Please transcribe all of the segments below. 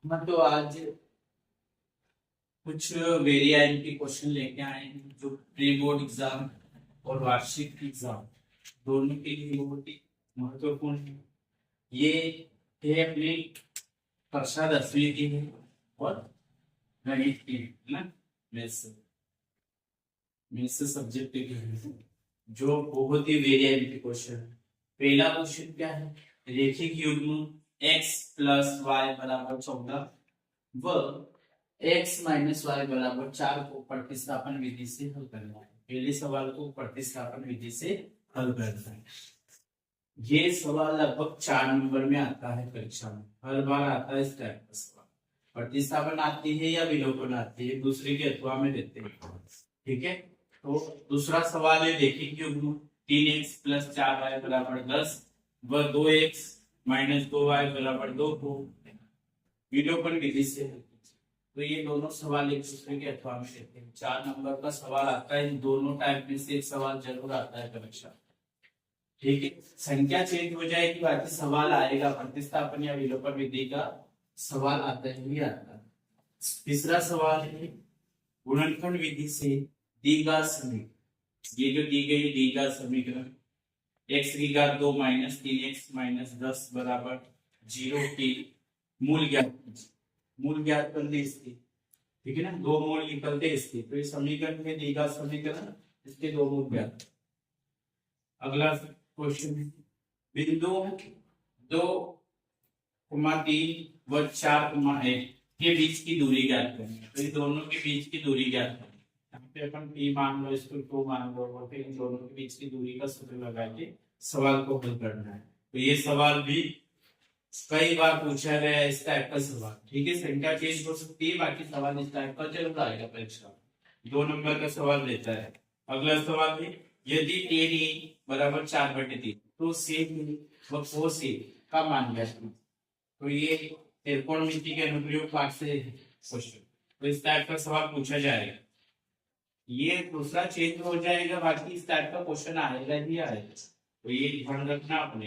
हम तो आज कुछ वेरिएंट क्वेश्चन लेके आए हैं जो प्री बोर्ड एग्जाम और वार्षिक एग्जाम दोनों के लिए बहुत ही महत्वपूर्ण है। ये है अपनी कक्षा 10वीं की है और गणित की है ना। मैथ्स मैथ्स सब्जेक्ट की है जो बहुत ही वेरिएंट क्वेश्चन है। पहला क्वेश्चन क्या है? रेखिक युग्म x प्लस वाई बराबर 14 व x माइनस वाई बराबर 4 को प्रतिस्थापन विधि से हल करना है। पहले सवाल को प्रतिस्थापन विधि से हल करना है। ये सवाल लगभग 4 नंबर में आता है परीक्षा में, हर बार आता है इस टाइप का सवाल। प्रतिस्थापन आती है या विलोपन आती है, दूसरे के अथवा में देते हैं। ठीक है, तो दूसरा सवाल है रेखिक युग्म 3x प्लस 4y बराबर 10 व 2x माइनस 2y बराबर 2 को विलोपन विधि से हल। तो ये दोनों सवाल एक दूसरे के अथवा में देते हैं। 4 नंबर का सवाल आता है, इन दोनों टाइप में से एक सवाल जरूर आता है परीक्षा। ठीक है, संख्या चेंज हो जाएगी, बाकी सवाल आएगा। प्रतिस्थापन या विलोपन विधि का सवाल आता ही आता है। तीसरा सवाल है गुणनखंड विधि से दी गई समीकरण। ये जो दी गई दी गई समीकरण x की घात 2 माइनस 3x माइनस 10 बराबर 0 की मूल ज्ञात करने इसके। ठीक है ना, दो मूल निकलते इसके, तो ये समीकरण में दी गई समीकरण, इसके दो मूल ज्ञात। अगला क्वेश्चन है बिंदु 2,3 व 4,1 के बीच की दूरी ज्ञात करनी है। तो इन दोनों के बीच की दूरी ज्ञात करनी है। यहाँ पे अपन p मान लो, इसको 2 मान लो, और फिर इन दोनों के बीच की दूरी का सूत्र लगा के सवाल को हल करना है। तो ये सवाल भी कई बार पूछा गया है इस टाइप का सवाल। ठीक है, संख्या चेंज हो सकती है, बाकी सवाल इस टाइप का जरूर आएगा परीक्षा में। 2 नंबर का सवाल देता है। अगला सवाल है यदि टेन बराबर 4/3 तो सेक व कोस का मान ज्ञात। तो ये त्रिकोणमिति के अनुप्रयोग पाठ से क्वेश्चन, तो इस टाइप का सवाल पूछा जाएगा। ये दूसरा चेंज हो जाएगा, बाकी इस टाइप का क्वेश्चन आएगा ही आएगा, तो ये ध्यान रखना अपने।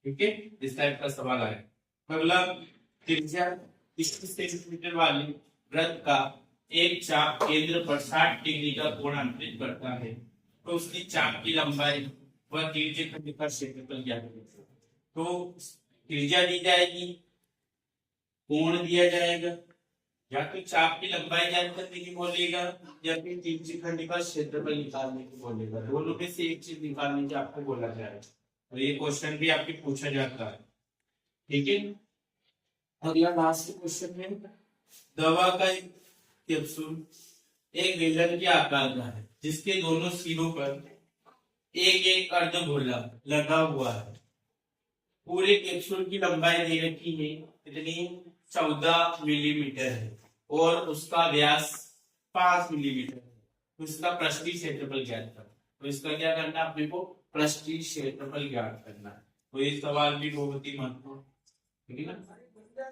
ठीक है, इस टाइप का सवाल आए। अगला त्रिज्या 30 सेंटीमीटर वाले वृत्त का एक चाप केंद्र पर 60 डिग्री का कोण अंतरित करता है, तो उसकी चाप की लंबाई व त्रिज्यखंड का क्षेत्रफल ज्ञात करें। तो त्रिज्या दी जाएगी, कोण दिया जाएगा, या तो चाप की लंबाई ज्ञात करने की बोलेगा या फिर त्रिज्यखंड का क्षेत्रफल निकालने की बोलेगा। दोनों में से एक चीज निकालने की आपको बोला जाएगा। तो ये क्वेश्चन भी आपके पूछा जाता है। ठीक है, अगला लास्ट क्वेश्चन है दवा का एक कैप्सूल एक बेलन के आकार का है, जिसके दोनों सिरों पर एक एक अर्धगोला लगा हुआ है। पूरे कैप्सूल की लंबाई दे रखी है कितनी? 14 मिलीमीटर है और उसका व्यास 5 मिलीमीटर है। तो इसका पृष्ठीय क्षेत्रफल ज्ञात करना। तो इसका क्या करना है अपने को? पृष्ठीय क्षेत्रफल ज्ञात करना है। तो ये सवाल भी बहुत ही महत्वपूर्ण, ठीक है ना।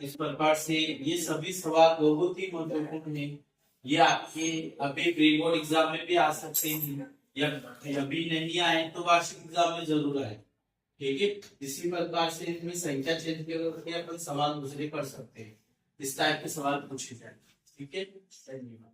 इस प्रकार से ये सभी सवाल बहुत ही महत्वपूर्ण है। ये आपके अभी प्री बोर्ड एग्जाम में भी आ सकते हैं, या अभी नहीं आए तो वार्षिक एग्जाम में जरूर आए। ठीक है, इसी प्रकार से इसमें संख्या चेंज करके अपन सवाल दूसरे कर सकते हैं। इस टाइप के सवाल पूछे जाए। ठीक है, धन्यवाद।